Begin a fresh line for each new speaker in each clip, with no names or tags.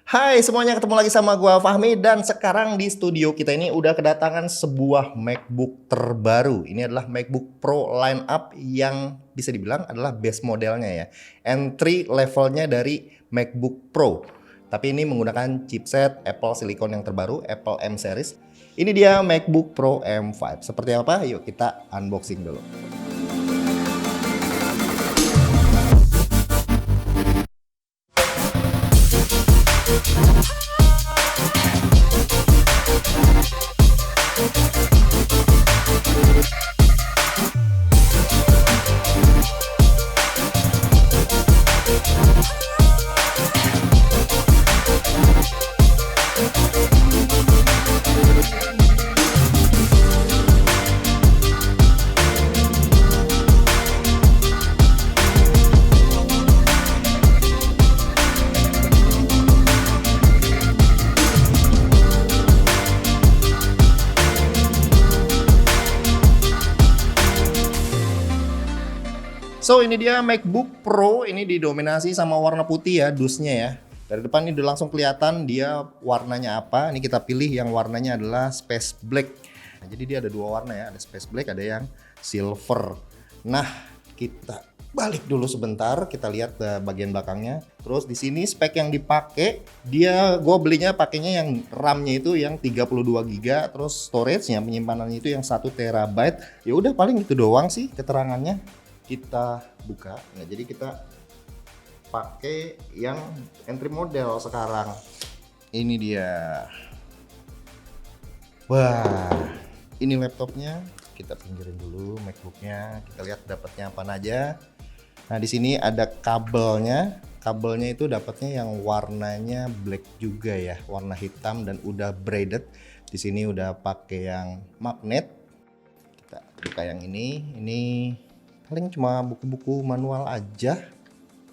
Hai semuanya, ketemu lagi sama gua Fahmi dan sekarang di studio kita ini udah kedatangan sebuah MacBook terbaru. Ini adalah MacBook Pro line up yang bisa dibilang adalah base modelnya ya. Entry levelnya dari MacBook Pro. Tapi ini menggunakan chipset Apple Silicon yang terbaru, Apple M series. Ini dia MacBook Pro M5. Seperti apa? Yuk kita unboxing dulu. So ini dia MacBook Pro, ini didominasi sama warna putih ya, dusnya ya. Dari depan ini udah langsung kelihatan dia warnanya apa. Ini kita pilih yang warnanya adalah Space Black. Nah, jadi dia ada dua warna ya, ada Space Black, ada yang Silver. Nah, kita balik dulu sebentar, kita lihat bagian belakangnya. Terus di sini spek yang dipakai, gue belinya pakainya yang RAM-nya itu yang 32 GB, terus storage-nya penyimpanannya itu yang 1 TB. Ya udah paling itu doang sih keterangannya. Kita buka, nah jadi kita pakai yang entry model sekarang. Ini dia. Wah, ini laptopnya. Kita pinggirin dulu MacBooknya. Kita lihat dapatnya apa aja. Nah di sini ada kabelnya. Kabelnya itu dapatnya yang warnanya black juga ya, warna hitam dan udah braided. Di sini udah pakai yang magnet. Kita buka yang ini. Ini paling cuma buku-buku manual aja.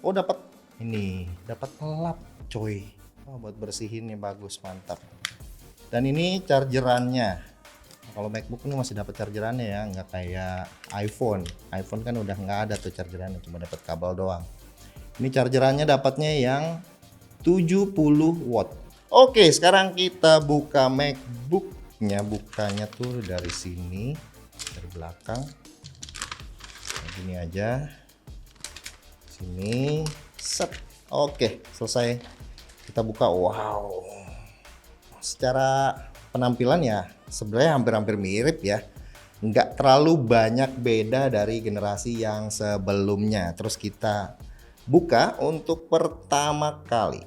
Oh dapat ini, dapat lap coy. Oh, buat bersihin nih bagus, mantap. Dan ini chargerannya. Kalau MacBook ini masih dapat chargerannya ya, nggak kayak iPhone. iPhone kan udah nggak ada tuh chargerannya, cuma dapat kabel doang. Ini chargerannya dapatnya yang 70 watt. Oke, sekarang kita buka MacBooknya. Bukanya tuh dari sini, dari belakang. Gini aja, sini, set. Oke, selesai. Kita buka. Wow, secara penampilan ya sebenarnya hampir-hampir mirip ya, nggak terlalu banyak beda dari generasi yang sebelumnya. Terus kita buka untuk pertama kali.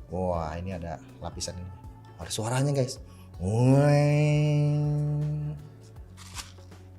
Wah, ini ada lapisan ini, ada suaranya guys.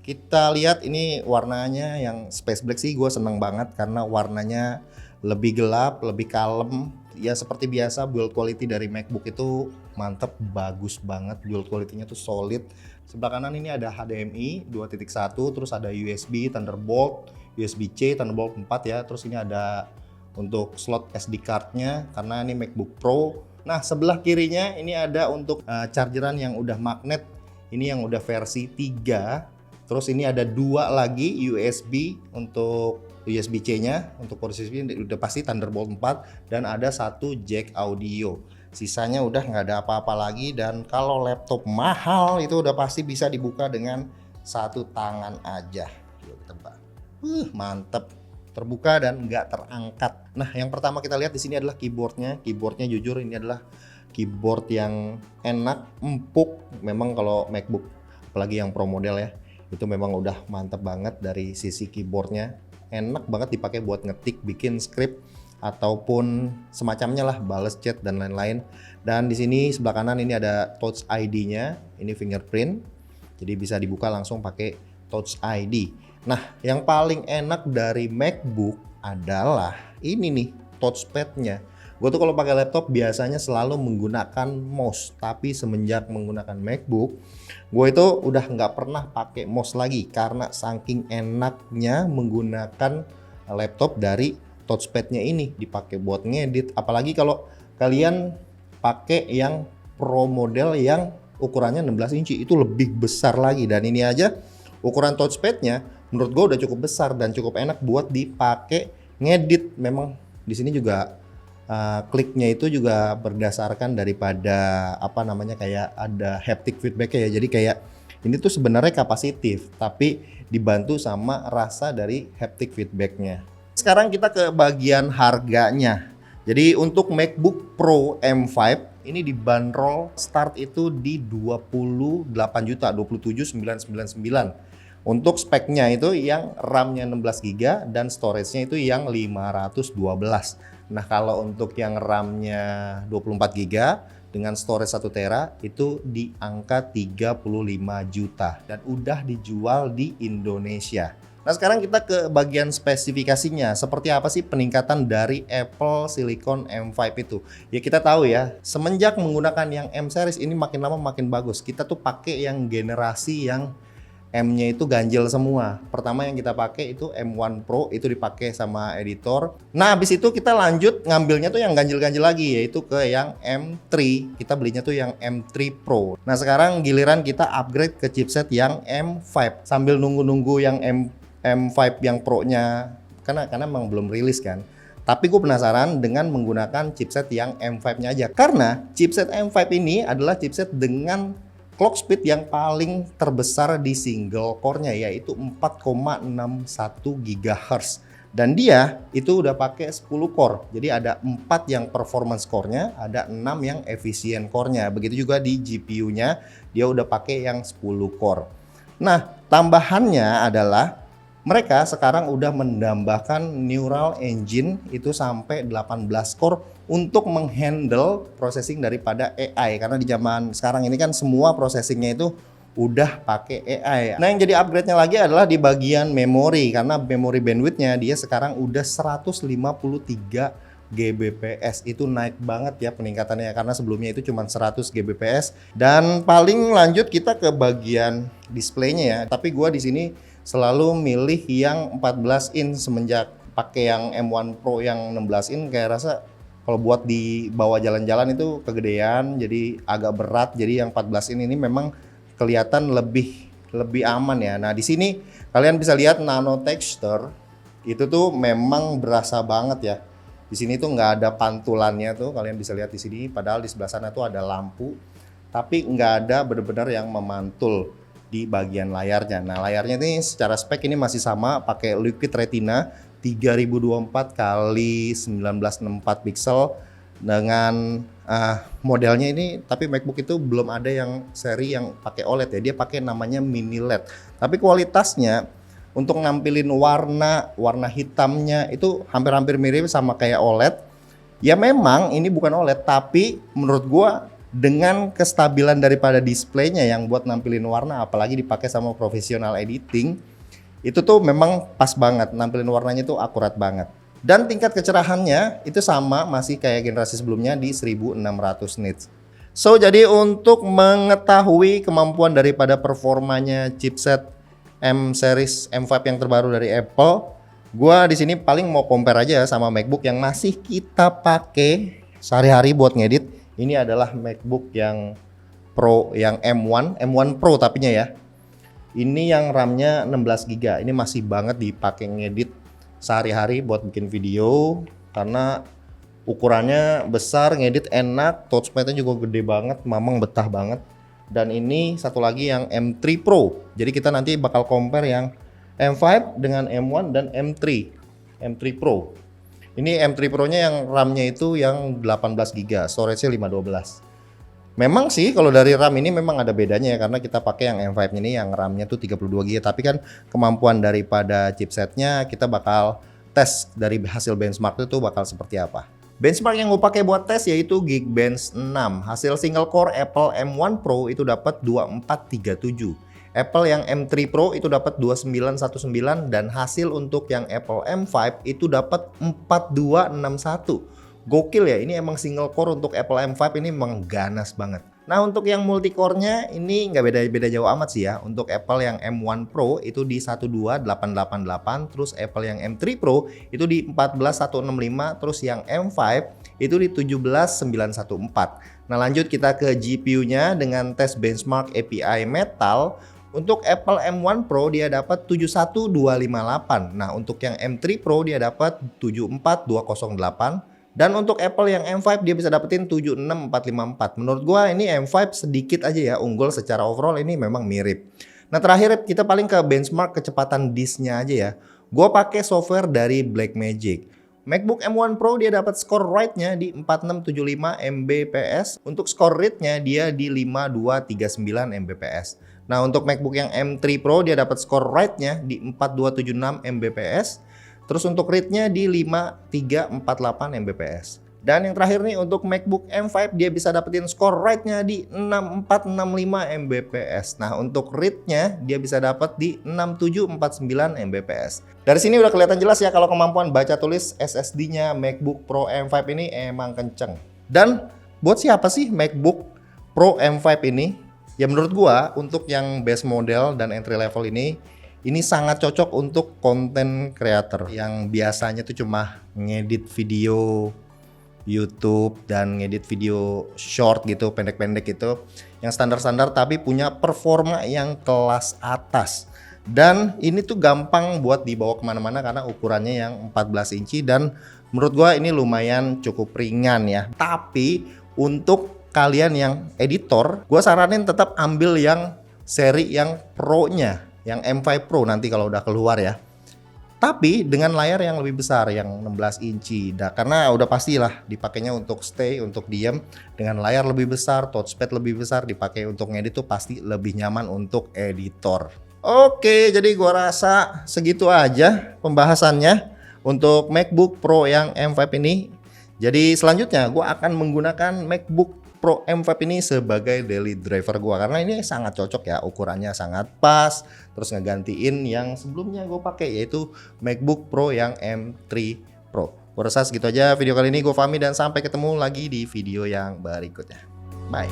Kita lihat ini warnanya yang Space Black sih, gue seneng banget karena warnanya lebih gelap, lebih kalem. Ya seperti biasa build quality dari MacBook itu mantep, bagus banget, build quality-nya tuh solid. Sebelah kanan ini ada HDMI 2.1, terus ada USB, Thunderbolt, USB-C, Thunderbolt 4 ya. Terus ini ada untuk slot SD card-nya karena ini MacBook Pro. Nah sebelah kirinya ini ada untuk chargeran yang udah magnet. Ini yang udah versi 3. Terus ini ada dua lagi USB untuk USB-C-nya, untuk port USB udah pasti Thunderbolt 4 dan ada satu jack audio. Sisanya udah nggak ada apa-apa lagi, dan kalau laptop mahal itu udah pasti bisa dibuka dengan satu tangan aja. Yuk kita buka. Mantep, terbuka dan nggak terangkat. Nah yang pertama kita lihat di sini adalah keyboardnya. Keyboardnya jujur ini adalah keyboard yang enak, empuk. Memang kalau MacBook apalagi yang Pro model ya, itu memang udah mantap banget dari sisi keyboardnya, enak banget dipakai buat ngetik, bikin script ataupun semacamnya lah, balas chat dan lain-lain. Dan di sini sebelah kanan ini ada Touch ID-nya, ini fingerprint, jadi bisa dibuka langsung pakai Touch ID. Nah, yang paling enak dari MacBook adalah ini nih, touchpad-nya. Gue tuh kalau pakai laptop biasanya selalu menggunakan mouse, tapi semenjak menggunakan MacBook, gue itu udah nggak pernah pakai mouse lagi karena saking enaknya menggunakan laptop dari touchpad-nya ini, dipakai buat ngedit. Apalagi kalau kalian pakai yang Pro model yang ukurannya 16 inci, itu lebih besar lagi. Dan ini aja ukuran touchpad-nya menurut gue udah cukup besar dan cukup enak buat dipakai ngedit. Memang di sini juga kliknya itu juga berdasarkan daripada apa namanya kayak ada haptic feedback ya. Jadi kayak ini tuh sebenarnya kapasitif tapi dibantu sama rasa dari haptic feedbacknya. Sekarang kita ke bagian harganya. Jadi untuk MacBook Pro M5 ini dibanderol start itu di 28 juta, 27.999. Untuk speknya itu yang RAM-nya 16 GB dan storage-nya itu yang 512. Nah, kalau untuk yang RAM-nya 24 GB dengan storage 1 tera itu di angka 35 juta dan udah dijual di Indonesia. Nah, sekarang kita ke bagian spesifikasinya. Seperti apa sih peningkatan dari Apple Silicon M5 itu? Ya kita tahu ya, semenjak menggunakan yang M series ini makin lama makin bagus. Kita tuh pakai yang generasi yang M-nya itu ganjil semua. Pertama yang kita pakai itu M1 Pro, itu dipakai sama editor. Nah, habis itu kita lanjut ngambilnya tuh yang ganjil-ganjil lagi, yaitu ke yang M3. Kita belinya tuh yang M3 Pro. Nah, sekarang giliran kita upgrade ke chipset yang M5. Sambil nunggu-nunggu yang M5 yang Pro-nya, karena memang belum rilis kan. Tapi gue penasaran dengan menggunakan chipset yang M5-nya aja. Karena chipset M5 ini adalah chipset dengan clock speed yang paling terbesar di single core-nya, yaitu 4,61 GHz. Dan dia itu udah pakai 10 core. Jadi ada 4 yang performance core-nya, ada 6 yang efisien core-nya. Begitu juga di GPU-nya, dia udah pakai yang 10 core. Nah, tambahannya adalah mereka sekarang udah menambahkan neural engine itu sampai 18 core untuk menghandle processing daripada AI, karena di zaman sekarang ini kan semua processingnya itu udah pakai AI. Nah, yang jadi upgrade-nya lagi adalah di bagian memori, karena memori bandwidth-nya dia sekarang udah 153 Gbps. Itu naik banget ya peningkatannya, karena sebelumnya itu cuma 100 Gbps. Dan paling lanjut kita ke bagian displaynya ya. Tapi gua di sini selalu milih yang 14 inch semenjak pakai yang M1 Pro yang 16 inch kayak rasa kalau buat dibawa jalan-jalan itu kegedean, jadi agak berat. Jadi yang 14 inch ini memang kelihatan lebih aman ya. Nah, di sini kalian bisa lihat nano texture itu tuh memang berasa banget ya. Di sini tuh nggak ada pantulannya tuh, kalian bisa lihat di sini. Padahal di sebelah sana tuh ada lampu, tapi nggak ada benar-benar yang memantul di bagian layarnya. Nah, layarnya ini secara spek ini masih sama, pakai Liquid Retina 3024 x 1964 pixel dengan modelnya ini. Tapi MacBook itu belum ada yang seri yang pakai OLED ya, dia pakai namanya Mini LED. Tapi kualitasnya untuk nampilin warna hitamnya itu hampir-hampir mirip sama kayak OLED. Ya memang ini bukan OLED, tapi menurut gua dengan kestabilan daripada displaynya yang buat nampilin warna, apalagi dipakai sama profesional editing, itu tuh memang pas banget, nampilin warnanya tuh akurat banget. Dan tingkat kecerahannya itu sama, masih kayak generasi sebelumnya di 1600 nits. So, jadi untuk mengetahui kemampuan daripada performanya chipset M series M5 yang terbaru dari Apple, gua di sini paling mau compare aja sama MacBook yang masih kita pakai sehari-hari buat ngedit. Ini adalah MacBook yang Pro, yang M1 Pro tapinya ya. Ini yang RAM-nya 16 GB. Ini masih banget dipakai ngedit sehari-hari buat bikin video karena ukurannya besar, ngedit enak, touchpad-nya juga gede banget, mamang betah banget. Dan ini satu lagi yang M3 Pro. Jadi kita nanti bakal compare yang M5 dengan M1 dan M3 Pro. Ini M3 Pro-nya yang RAM-nya itu yang 18 GB, storage-nya 512. Memang sih kalau dari RAM ini memang ada bedanya ya, karena kita pakai yang M5 ini yang RAM-nya tuh 32 GB, tapi kan kemampuan daripada chipsetnya kita bakal tes dari hasil benchmark itu bakal seperti apa. Benchmark yang gue pakai buat tes yaitu Geekbench 6. Hasil single core Apple M1 Pro itu dapat 2437. Apple yang M3 Pro itu dapat 2919 dan hasil untuk yang Apple M5 itu dapat 4261. Gokil ya, ini emang single core untuk Apple M5 ini memang ganas banget. Nah, untuk yang multi-core-nya ini nggak beda-beda jauh amat sih ya. Untuk Apple yang M1 Pro itu di 12888, terus Apple yang M3 Pro itu di 14165, terus yang M5 itu di 17914. Nah, lanjut kita ke GPU-nya dengan tes benchmark API Metal. Untuk Apple M1 Pro dia dapat 71258. Nah, untuk yang M3 Pro dia dapat 74208. Dan untuk Apple yang M5 dia bisa dapetin 76454. Menurut gua ini M5 sedikit aja ya unggul, secara overall ini memang mirip. Nah terakhir kita paling ke benchmark kecepatan disknya aja ya. Gua pakai software dari Blackmagic. MacBook M1 Pro dia dapat skor write-nya di 4675 Mbps. Untuk skor read-nya dia di 5239 Mbps. Nah untuk MacBook yang M3 Pro dia dapat skor write-nya di 4276 Mbps. Terus untuk read-nya di 5348 Mbps. Dan yang terakhir nih untuk MacBook M5 dia bisa dapetin skor write-nya di 6465 Mbps. Nah untuk read-nya dia bisa dapat di 6749 Mbps. Dari sini udah kelihatan jelas ya kalau kemampuan baca tulis SSD-nya MacBook Pro M5 ini emang kenceng. Dan buat siapa sih MacBook Pro M5 ini? Ya menurut gua untuk yang base model dan entry level ini sangat cocok untuk konten creator yang biasanya tuh cuma ngedit video YouTube dan ngedit video short gitu, pendek-pendek gitu, yang standar-standar tapi punya performa yang kelas atas. Dan ini tuh gampang buat dibawa kemana-mana karena ukurannya yang 14 inci dan menurut gua ini lumayan cukup ringan ya. Tapi untuk kalian yang editor, gua saranin tetap ambil yang seri yang Pro-nya, yang M5 Pro nanti kalau udah keluar ya. Tapi dengan layar yang lebih besar, yang 16 inci. Karena udah pastilah dipakainya untuk stay, untuk diam. Dengan layar lebih besar, touchpad lebih besar, dipakai untuk ngedit tuh pasti lebih nyaman untuk editor. Oke, jadi gua rasa segitu aja pembahasannya untuk MacBook Pro yang M5 ini. Jadi selanjutnya gua akan menggunakan MacBook Pro M5 ini sebagai daily driver gua karena ini sangat cocok ya, ukurannya sangat pas, terus ngegantiin yang sebelumnya gue pakai yaitu MacBook Pro yang M3 Pro. Gua rasa segitu aja video kali ini, gue Fahmi dan sampai ketemu lagi di video yang berikutnya. Bye.